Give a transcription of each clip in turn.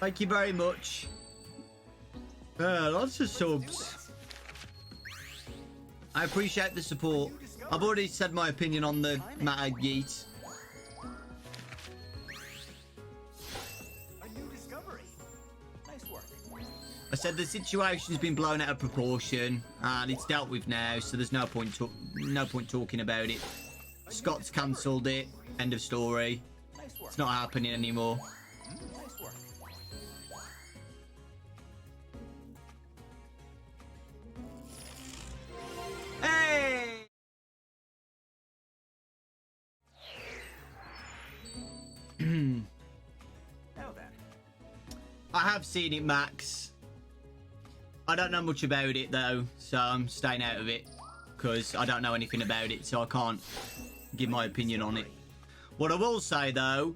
Thank you very much. Lots of subs. I appreciate the support. I've already said my opinion on the matter, Yeet. A new discovery. Nice work. I said the situation's been blown out of proportion and it's dealt with now, so there's no point talking about it. Scott's cancelled it. End of story. Nice work. It's not happening anymore. Nice work. Hey! Now then. I have seen it, Max. I don't know much about it though, so I'm staying out of it because I don't know anything about it, so I can't give my opinion on it. What I will say though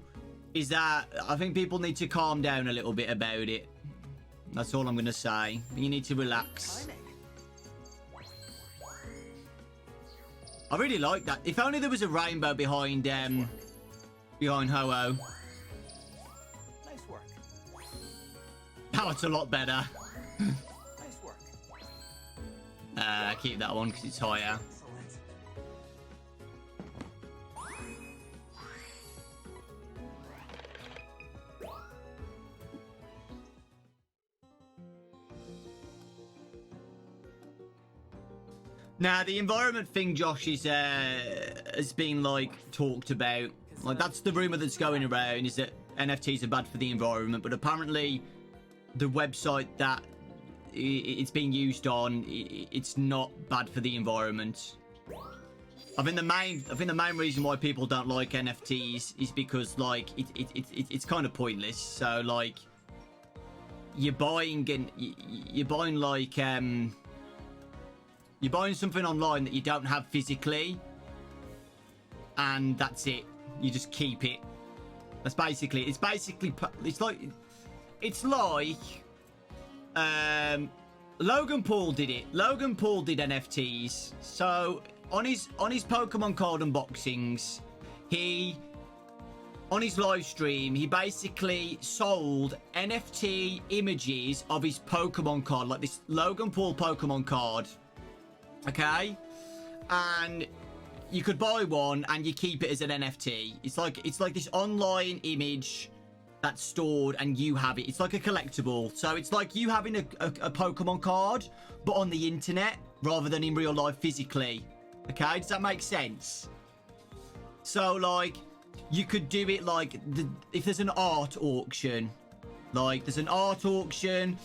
is that I think people need to calm down a little bit about it. That's all I'm going to say. You need to relax. I really like that. If only there was a rainbow behind Ho-Oh. Nice work. Now it's a lot better. Nice work. Keep that one because it's higher. Excellent. Now, the environment thing, Josh, is has been, like, talked about. Like, that's the rumour that's going around, is that NFTs are bad for the environment. But apparently, the website that it's being used on, it's not bad for the environment. I think the main reason why people don't like NFTs is because, like, it's kind of pointless. So, like, you're buying like you're buying something online that you don't have physically, and that's it. You just keep it. That's basically. It's like Logan Paul did it. Logan Paul did NFTs. So on his Pokemon card unboxings, on his live stream, he basically sold NFT images of his Pokemon card, like this Logan Paul Pokemon card. Okay, and you could buy one and you keep it as an NFT. It's like this online image that's stored and you have it. It's like a collectible. So it's like you having a Pokemon card, but on the internet rather than in real life physically. Okay, does that make sense? So like you could do it like if there's an art auction, like there's an art auction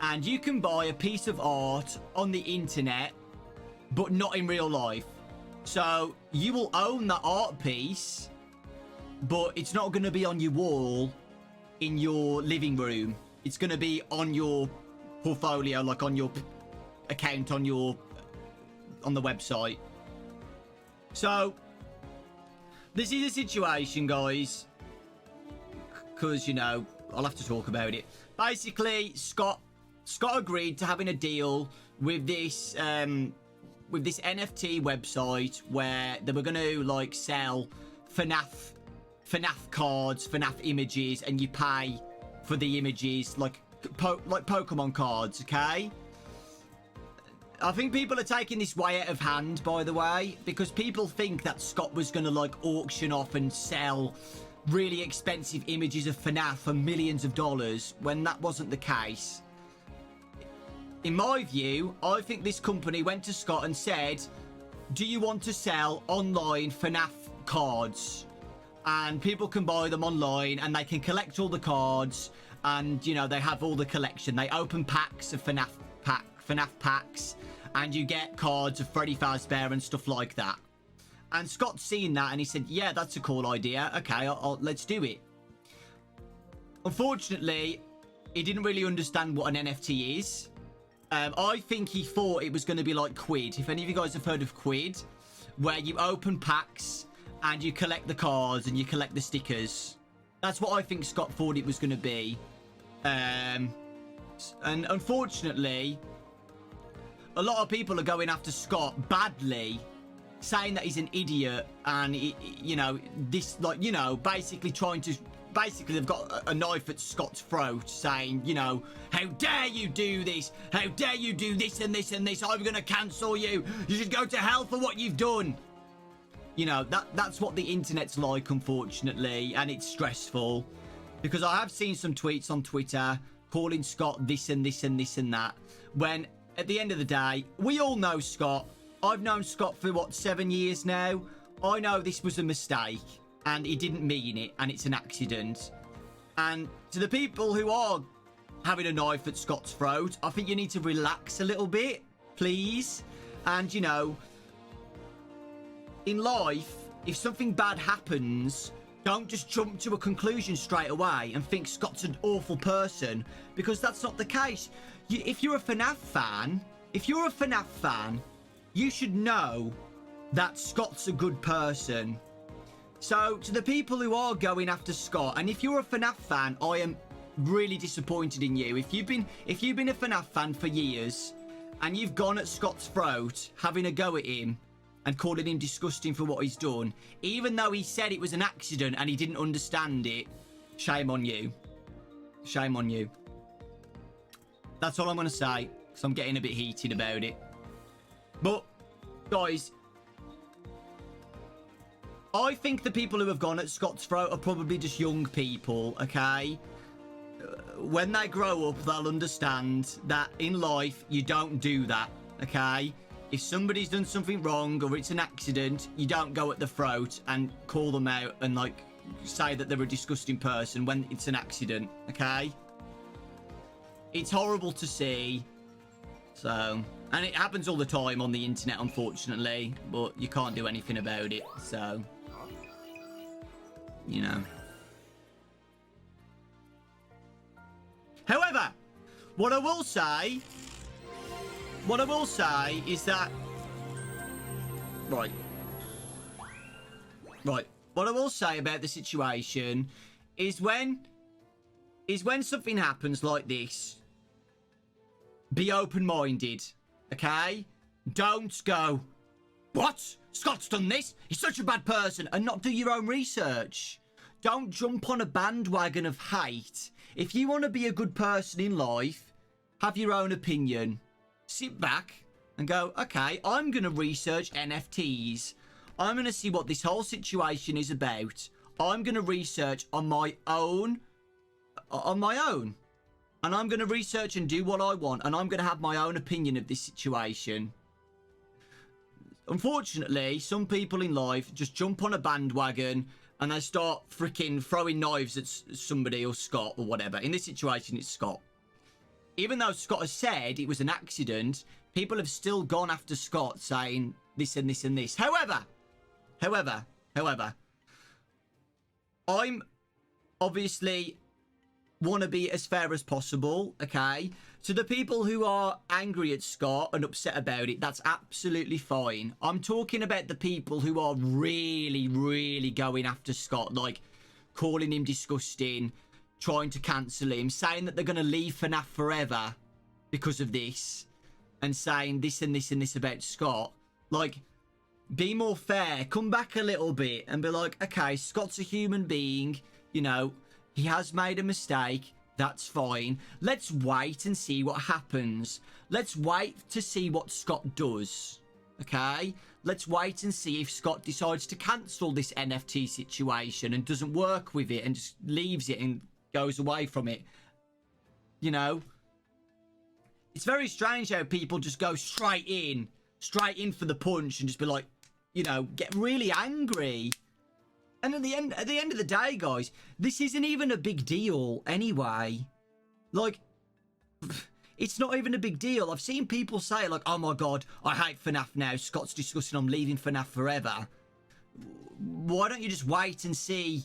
and you can buy a piece of art on the internet but not in real life. So you will own that art piece, but it's not going to be on your wall in your living room. It's going to be on your portfolio, like on your account on the website. So this is a situation, guys, because, you know, I'll have to talk about it. Basically, Scott agreed to having a deal with this NFT website where they were going to like sell FNAF cards, FNAF images, and you pay for the images like Pokemon cards. Okay, I think people are taking this way out of hand, by the way, because people think that Scott was going to like auction off and sell really expensive images of FNAF for millions of dollars when that wasn't the case. In my view, I think this company went to Scott and said, do you want to sell online FNAF cards? And people can buy them online and they can collect all the cards and, you know, they have all the collection. They open packs of FNAF packs and you get cards of Freddy Fazbear and stuff like that. And Scott's seen that and he said, yeah, that's a cool idea. Okay, let's do it. Unfortunately, he didn't really understand what an NFT is. I think he thought it was going to be like Quid. If any of you guys have heard of Quid, where you open packs and you collect the cards and you collect the stickers. That's what I think Scott thought it was going to be. And unfortunately, a lot of people are going after Scott badly, saying that he's an idiot and, you know, this, like, you know, basically trying to basically they've got a knife at Scott's throat saying, you know, how dare you do this? How dare you do this and this and this? I'm going to cancel you. You should go to hell for what you've done. You know, that's what the internet's like, unfortunately, and it's stressful. Because I have seen some tweets on Twitter calling Scott this and this and this and that, when at the end of the day, we all know Scott. I've known Scott for, what, 7 years now? I know this was a mistake, and he didn't mean it, and it's an accident. And to the people who are having a knife at Scott's throat, I think you need to relax a little bit, please. And, you know, in life, if something bad happens, don't just jump to a conclusion straight away and think Scott's an awful person, because that's not the case. If you're a FNAF fan, you should know that Scott's a good person. So, to the people who are going after Scott, and if you're a FNAF fan, I am really disappointed in you. If you've been a FNAF fan for years, and you've gone at Scott's throat, having a go at him, and calling him disgusting for what he's done, even though he said it was an accident and he didn't understand it, shame on you. Shame on you. That's all I'm going to say, because I'm getting a bit heated about it. But, guys, I think the people who have gone at Scott's throat are probably just young people, okay? When they grow up, they'll understand that in life, you don't do that, okay? If somebody's done something wrong or it's an accident, you don't go at the throat and call them out and, like, say that they're a disgusting person when it's an accident, okay? It's horrible to see. So, and it happens all the time on the internet, unfortunately, but you can't do anything about it, so, you know. However, what I will say is that... Right. What I will say about the situation is when something happens like this, be open-minded, okay? Don't go, what? Scott's done this? He's such a bad person, and not do your own research. Don't jump on a bandwagon of hate. If you want to be a good person in life, have your own opinion. Sit back and go, okay, I'm going to research NFTs. I'm going to see what this whole situation is about. I'm going to research on my own. And I'm going to research and do what I want. And I'm going to have my own opinion of this situation. Unfortunately, some people in life just jump on a bandwagon and they start freaking throwing knives at somebody or Scott or whatever. In this situation, it's Scott. Even though Scott has said it was an accident, people have still gone after Scott saying this and this and this. However, I'm obviously want to be as fair as possible, okay? So the people who are angry at Scott and upset about it, that's absolutely fine. I'm talking about the people who are really, really going after Scott, like calling him disgusting, trying to cancel him, saying that they're going to leave FNAF forever because of this, and saying this and this and this about Scott. Like, be more fair. Come back a little bit and be like, okay, Scott's a human being, you know, he has made a mistake. That's fine. Let's wait and see what happens. Let's wait to see what Scott does. Okay? Let's wait and see if Scott decides to cancel this NFT situation and doesn't work with it and just leaves it and goes away from it. You know? It's very strange how people just go straight in for the punch and just be like, you know, get really angry. And at the end of the day, guys, this isn't even a big deal anyway. Like, it's not even a big deal. I've seen people say, like, oh my God, I hate FNAF now. Scott's discussing I'm leaving FNAF forever. Why don't you just wait and see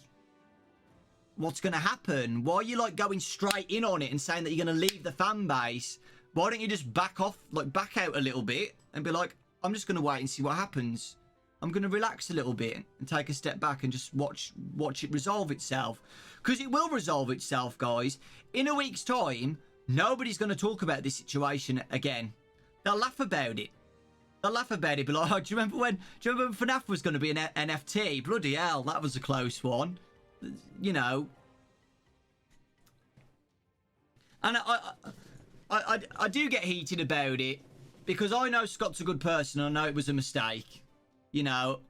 what's going to happen? Why are you, like, going straight in on it and saying that you're going to leave the fan base? Why don't you just back off, like, back out a little bit and be like, I'm just going to wait and see what happens. I'm going to relax a little bit and take a step back and just watch it resolve itself. Because it will resolve itself, guys. In a week's time, nobody's going to talk about this situation again. They'll laugh about it. They'll laugh about it. Be like, oh, do you remember when FNAF was going to be an NFT? Bloody hell, that was a close one. You know, And I do get heated about it because I know Scott's a good person. And I know it was a mistake, you know.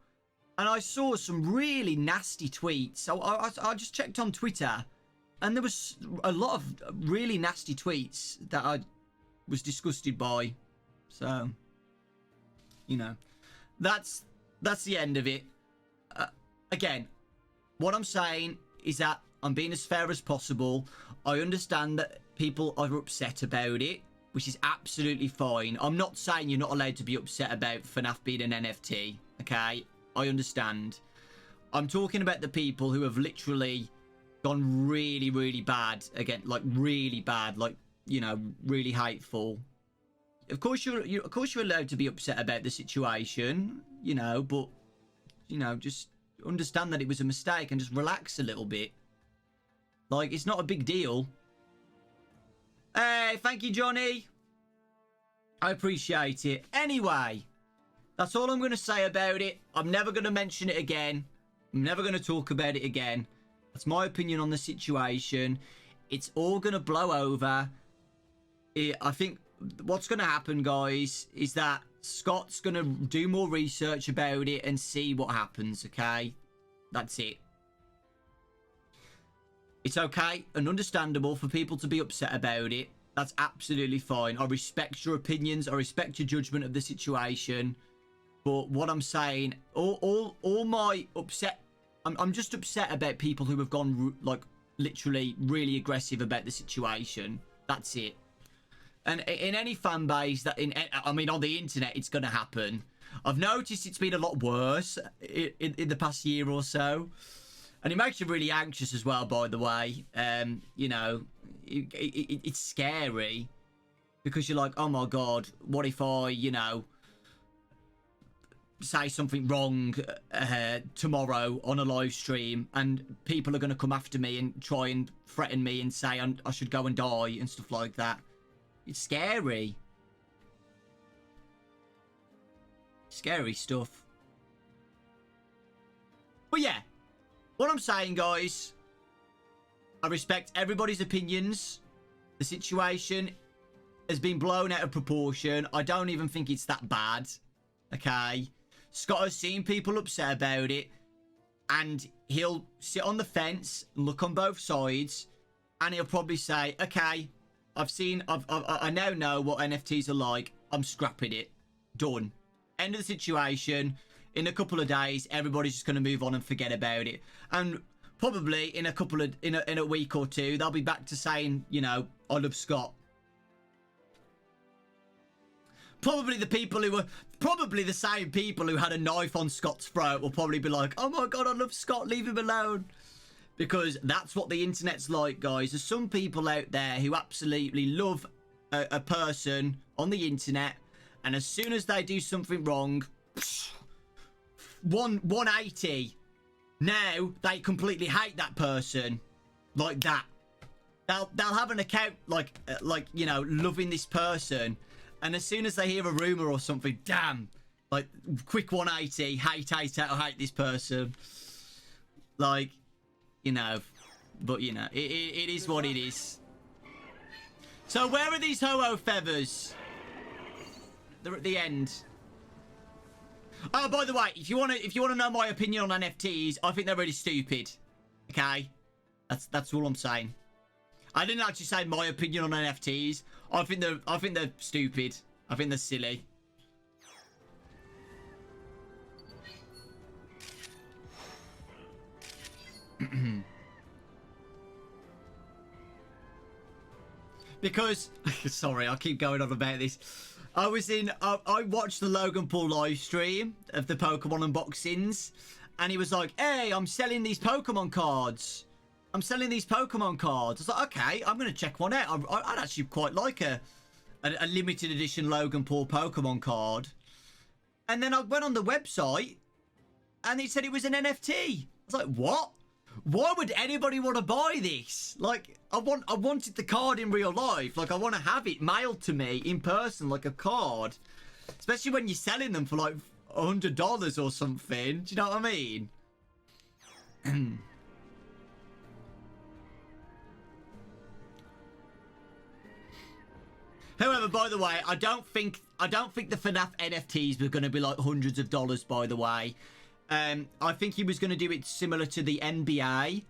And I saw some really nasty tweets. So I just checked on Twitter, and there was a lot of really nasty tweets that I was disgusted by. So, you know, that's the end of it. Again, what I'm saying is that I'm being as fair as possible. I understand that people are upset about it, which is absolutely fine. I'm not saying you're not allowed to be upset about FNAF being an NFT, okay? I understand. I'm talking about the people who have literally gone really, really bad. Again, like really bad, like, you know, really hateful. Of course you're allowed to be upset about the situation, you know, but, you know, just understand that it was a mistake and just relax a little bit. Like, it's not a big deal. Hey, thank you, Johnny. I appreciate it. Anyway, that's all I'm going to say about it. I'm never going to mention it again. I'm never going to talk about it again. That's my opinion on the situation. It's all going to blow over. I think what's going to happen, guys, is that Scott's going to do more research about it and see what happens, okay? That's it. It's okay and understandable for people to be upset about it. That's absolutely fine. I respect your opinions. I respect your judgment of the situation. But what I'm saying, all my upset... I'm just upset about people who have gone, like, literally really aggressive about the situation. That's it. And in any fan base, I mean, on the internet, it's going to happen. I've noticed it's been a lot worse in the past year or so. And it makes you really anxious as well, by the way. You know, it's scary. Because you're like, oh my God, what if I, you know, say something wrong tomorrow on a live stream, and people are going to come after me and try and threaten me and say I should go and die and stuff like that. It's scary. Scary stuff. But yeah, what I'm saying, guys, I respect everybody's opinions. The situation has been blown out of proportion. I don't even think it's that bad. Okay? Scott has seen people upset about it, and he'll sit on the fence and look on both sides, and he'll probably say, okay, I now know what NFTs are like. I'm scrapping it. Done. End of the situation. In a couple of days, everybody's just going to move on and forget about it. And probably in a week or two, they'll be back to saying, you know, I love Scott. Probably the same people who had a knife on Scott's throat will probably be like, oh my God, I love Scott, leave him alone. Because that's what the internet's like, guys. There's some people out there who absolutely love a person on the internet, and as soon as they do something wrong, 180. Now they completely hate that person, like that. They'll have an account like you know, loving this person, and as soon as they hear a rumor or something, damn, like quick 180, hate this person, like. You know, but you know, it is what it is. So where are these ho-oh feathers? They're at the end. Oh, by the way, if you wanna know my opinion on NFTs, I think they're really stupid. Okay, that's all I'm saying. I didn't actually say my opinion on NFTs. I think they're stupid. I think they're silly. Because sorry, I keep going on about this. I watched the Logan Paul live stream of the Pokemon unboxings, and he was like, hey, I'm selling these Pokemon cards. I was like, okay, I'm gonna check one out. I'd actually quite like a limited edition Logan Paul Pokemon card. And then I went on the website, and it said it was an NFT. I was like, what? Why would anybody want to buy this? Like, I wanted the card in real life. Like, I want to have it mailed to me in person, like a card. Especially when you're selling them for like $100 or something. Do you know what I mean? However, by the way, I don't think the FNAF NFTs were going to be like hundreds of dollars, by the way. I think he was going to do it similar to the NBA.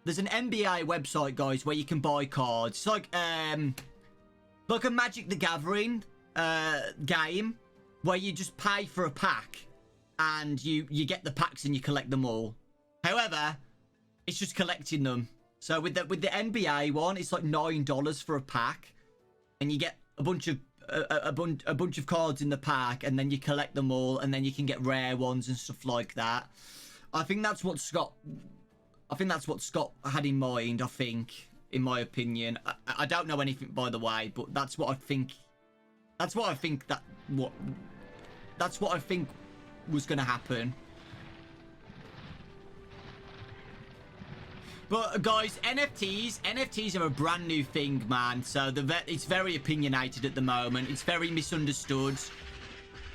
There's an NBA website, guys, where you can buy cards. It's like a Magic the Gathering game where you just pay for a pack and you get the packs and you collect them all. However, it's just collecting them. So with the NBA one, it's like $9 for a pack, and you get a bunch of cards in the pack, and then you collect them all, and then you can get rare ones and stuff like that. I think that's what Scott had in mind. I think, in my opinion, I don't know anything, by the way, but that's what I think. That's what I think was going to happen. But guys, NFTs are a brand new thing, man. So it's very opinionated at the moment. It's very misunderstood.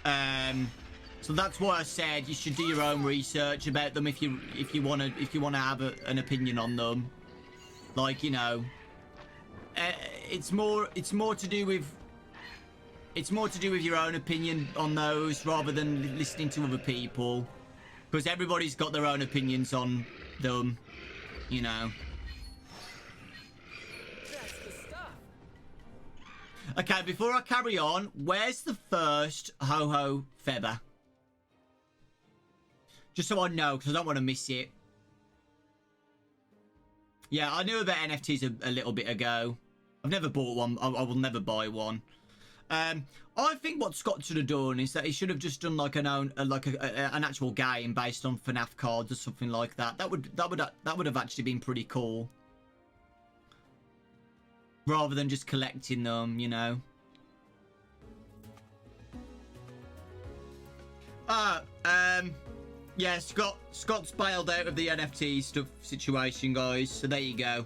So that's why I said you should do your own research about them if you wanna have an opinion on them. Like, you know, it's more to do with your own opinion on those rather than listening to other people, because everybody's got their own opinions on them. You know. That's the stuff. Okay, before I carry on, where's the first Ho-Ho feather? Just so I know, because I don't want to miss it. Yeah, I knew about NFTs a little bit ago. I've never bought one. I will never buy one. I think what Scott should have done is that he should have just done like an actual game based on FNAF cards or something like that. That would have actually been pretty cool, rather than just collecting them, you know. Yeah, Scott's bailed out of the NFT stuff situation, guys. So there you go.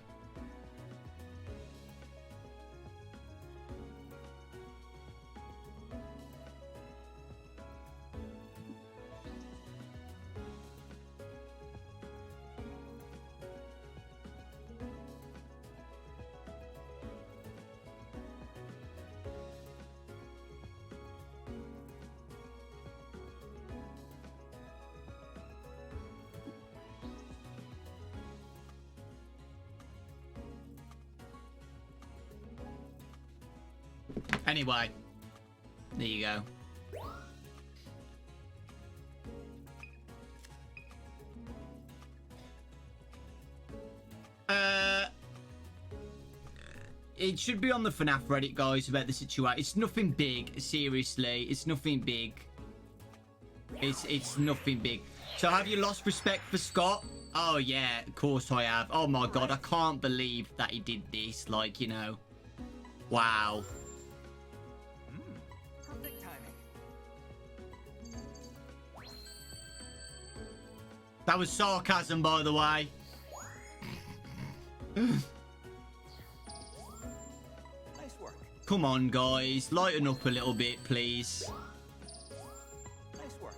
Anyway, there you go. It should be on the FNAF Reddit, guys, about the situation. It's nothing big, seriously. It's nothing big. It's nothing big. So have you lost respect for Scott? Oh yeah, of course I have. Oh my god, I can't believe that he did this. Like, you know. Wow. Perfect timing. That was sarcasm, by the way. Nice work. Come on, guys. Lighten up a little bit, please. Nice work.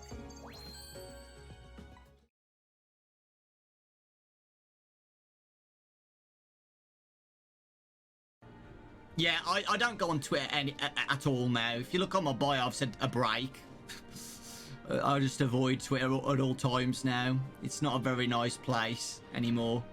Yeah, I don't go on Twitter at all now. If you look on my bio, I've said a break. I just avoid Twitter at all times now. It's not a very nice place anymore.